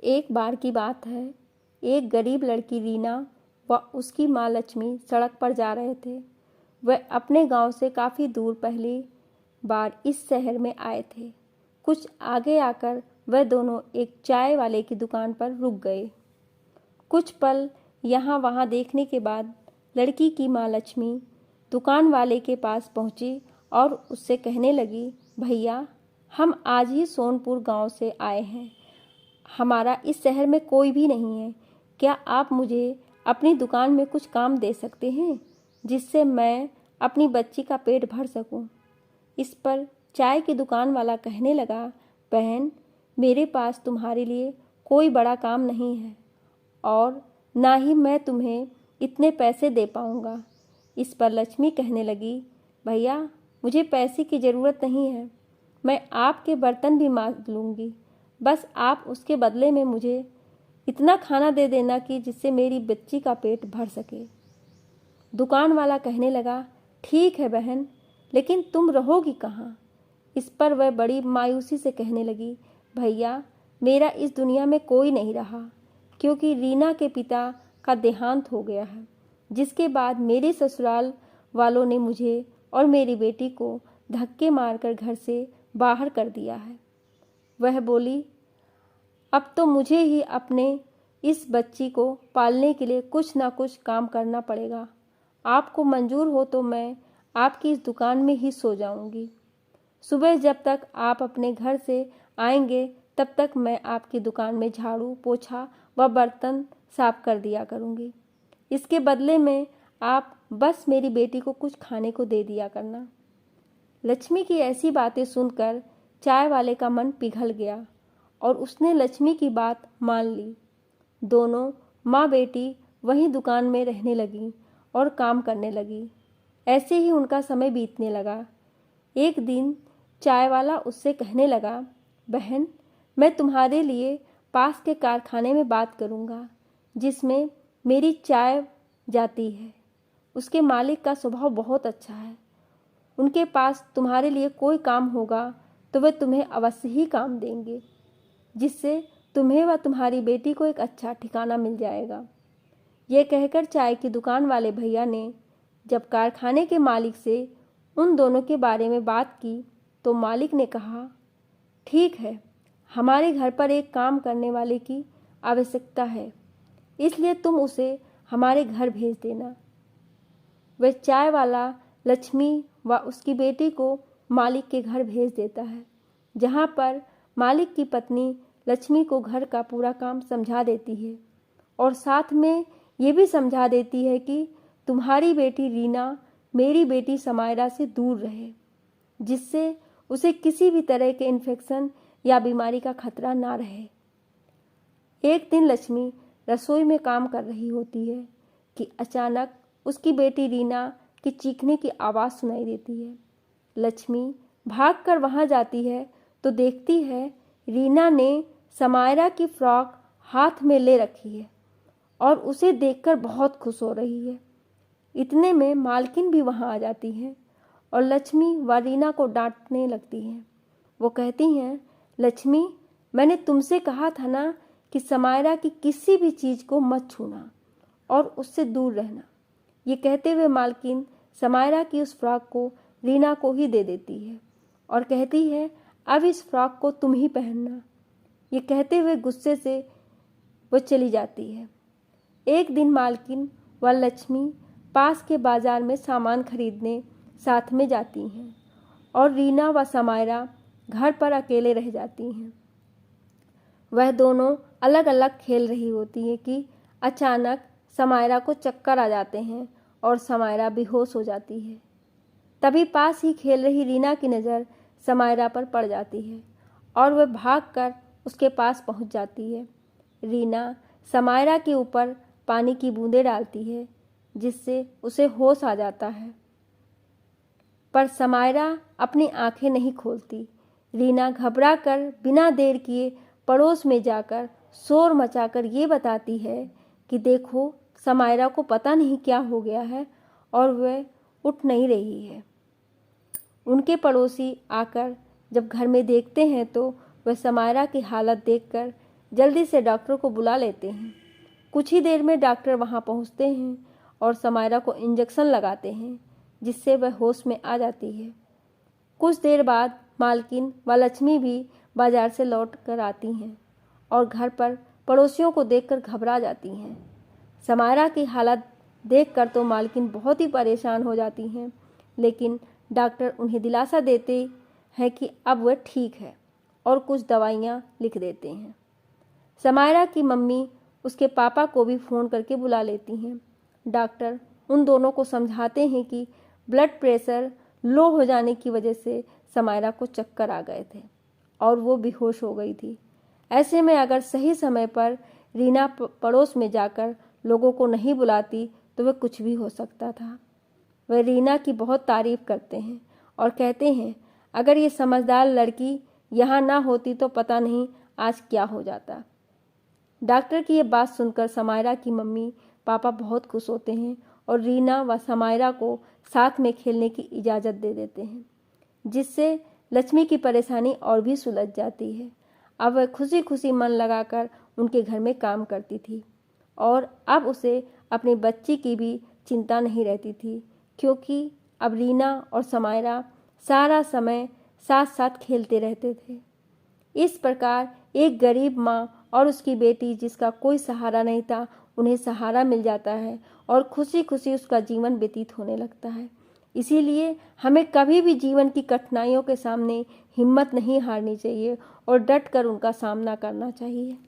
एक बार की बात है, एक गरीब लड़की रीना व उसकी माँ लक्ष्मी सड़क पर जा रहे थे। वह अपने गांव से काफ़ी दूर पहली बार इस शहर में आए थे। कुछ आगे आकर वह दोनों एक चाय वाले की दुकान पर रुक गए। कुछ पल यहाँ वहाँ देखने के बाद लड़की की माँ लक्ष्मी दुकान वाले के पास पहुँची और उससे कहने लगी, भैया, हम आज ही सोनपुर गांव से आए हैं। हमारा इस शहर में कोई भी नहीं है। क्या आप मुझे अपनी दुकान में कुछ काम दे सकते हैं जिससे मैं अपनी बच्ची का पेट भर सकूं? इस पर चाय की दुकान वाला कहने लगा, बहन, मेरे पास तुम्हारे लिए कोई बड़ा काम नहीं है और ना ही मैं तुम्हें इतने पैसे दे पाऊंगा। इस पर लक्ष्मी कहने लगी, भैया, मुझे पैसे की ज़रूरत नहीं है। मैं आपके बर्तन भी मांज लूँगी, बस आप उसके बदले में मुझे इतना खाना दे देना कि जिससे मेरी बच्ची का पेट भर सके। दुकान वाला कहने लगा, ठीक है बहन, लेकिन तुम रहोगी कहाँ? इस पर वह बड़ी मायूसी से कहने लगी, भैया, मेरा इस दुनिया में कोई नहीं रहा, क्योंकि रीना के पिता का देहांत हो गया है, जिसके बाद मेरे ससुराल वालों ने मुझे और मेरी बेटी को धक्के मारकर घर से बाहर कर दिया है। वह बोली, अब तो मुझे ही अपने इस बच्ची को पालने के लिए कुछ ना कुछ काम करना पड़ेगा। आपको मंजूर हो तो मैं आपकी इस दुकान में ही सो जाऊंगी। सुबह जब तक आप अपने घर से आएंगे तब तक मैं आपकी दुकान में झाड़ू, पोछा व बर्तन साफ कर दिया करूंगी। इसके बदले में आप बस मेरी बेटी को कुछ खाने को दे दिया करना। लक्ष्मी की ऐसी बातें सुनकर चाय वाले का मन पिघल गया और उसने लक्ष्मी की बात मान ली। दोनों माँ बेटी वहीं दुकान में रहने लगी और काम करने लगी। ऐसे ही उनका समय बीतने लगा। एक दिन चाय वाला उससे कहने लगा, बहन, मैं तुम्हारे लिए पास के कारखाने में बात करूँगा जिसमें मेरी चाय जाती है। उसके मालिक का स्वभाव बहुत अच्छा है। उनके पास तुम्हारे लिए कोई काम होगा तो वे तुम्हें अवश्य ही काम देंगे, जिससे तुम्हें व तुम्हारी बेटी को एक अच्छा ठिकाना मिल जाएगा। यह कहकर चाय की दुकान वाले भैया ने जब कारखाने के मालिक से उन दोनों के बारे में बात की तो मालिक ने कहा, ठीक है, हमारे घर पर एक काम करने वाले की आवश्यकता है, इसलिए तुम उसे हमारे घर भेज देना। वह चाय वाला लक्ष्मी व उसकी बेटी को मालिक के घर भेज देता है, जहाँ पर मालिक की पत्नी लक्ष्मी को घर का पूरा काम समझा देती है और साथ में ये भी समझा देती है कि तुम्हारी बेटी रीना मेरी बेटी समायरा से दूर रहे, जिससे उसे किसी भी तरह के इन्फेक्शन या बीमारी का खतरा ना रहे। एक दिन लक्ष्मी रसोई में काम कर रही होती है कि अचानक उसकी बेटी रीना की चीखने की आवाज़ सुनाई देती है। लक्ष्मी भागकर वहाँ जाती है तो देखती है रीना ने समायरा की फ्रॉक हाथ में ले रखी है और उसे देखकर बहुत खुश हो रही है। इतने में मालकिन भी वहाँ आ जाती है और लक्ष्मी व रीना को डांटने लगती हैं। वो कहती हैं, लक्ष्मी, मैंने तुमसे कहा था ना कि समायरा की किसी भी चीज़ को मत छूना और उससे दूर रहना। ये कहते हुए मालकिन समायरा की उस फ्रॉक को रीना को ही दे देती है और कहती है, अब इस फ्रॉक को तुम ही पहनना। ये कहते हुए गुस्से से वो चली जाती है। एक दिन मालकिन व लक्ष्मी पास के बाजार में सामान खरीदने साथ में जाती हैं और रीना व समायरा घर पर अकेले रह जाती हैं। वह दोनों अलग अलग खेल रही होती हैं कि अचानक समायरा को चक्कर आ जाते हैं और समायरा बेहोश हो जाती है। तभी पास ही खेल रही रीना की नज़र समायरा पर पड़ जाती है और वह भागकर उसके पास पहुंच जाती है। रीना समायरा के ऊपर पानी की बूंदें डालती है, जिससे उसे होश आ जाता है, पर समायरा अपनी आंखें नहीं खोलती। रीना घबराकर बिना देर किए पड़ोस में जाकर शोर मचाकर ये बताती है कि देखो, समायरा को पता नहीं क्या हो गया है और वह उठ नहीं रही है। उनके पड़ोसी आकर जब घर में देखते हैं तो वह समायरा की हालत देखकर जल्दी से डॉक्टर को बुला लेते हैं। कुछ ही देर में डॉक्टर वहां पहुंचते हैं और समायरा को इंजेक्शन लगाते हैं, जिससे वह होश में आ जाती है। कुछ देर बाद मालकिन व लक्ष्मी भी बाजार से लौट कर आती हैं और घर पर पड़ोसियों को देखकर घबरा जाती हैं। समायरा की हालत देखकर तो मालकिन बहुत ही परेशान हो जाती हैं, लेकिन डॉक्टर उन्हें दिलासा देते हैं कि अब वह ठीक है और कुछ दवाइयाँ लिख देते हैं। समायरा की मम्मी उसके पापा को भी फ़ोन करके बुला लेती हैं। डॉक्टर उन दोनों को समझाते हैं कि ब्लड प्रेशर लो हो जाने की वजह से समायरा को चक्कर आ गए थे और वो बेहोश हो गई थी। ऐसे में अगर सही समय पर रीना पड़ोस में जाकर लोगों को नहीं बुलाती तो वह कुछ भी हो सकता था। वह रीना की बहुत तारीफ करते हैं और कहते हैं अगर ये समझदार लड़की यहाँ ना होती तो पता नहीं आज क्या हो जाता। डॉक्टर की ये बात सुनकर समायरा की मम्मी पापा बहुत खुश होते हैं और रीना व समायरा को साथ में खेलने की इजाज़त दे देते हैं, जिससे लक्ष्मी की परेशानी और भी सुलझ जाती है। अब वह खुशी खुशी मन लगाकर उनके घर में काम करती थी और अब उसे अपनी बच्ची की भी चिंता नहीं रहती थी, क्योंकि अब रीना और समायरा सारा समय साथ साथ खेलते रहते थे। इस प्रकार एक गरीब माँ और उसकी बेटी जिसका कोई सहारा नहीं था, उन्हें सहारा मिल जाता है और खुशी खुशी उसका जीवन व्यतीत होने लगता है। इसीलिए हमें कभी भी जीवन की कठिनाइयों के सामने हिम्मत नहीं हारनी चाहिए और डट कर उनका सामना करना चाहिए।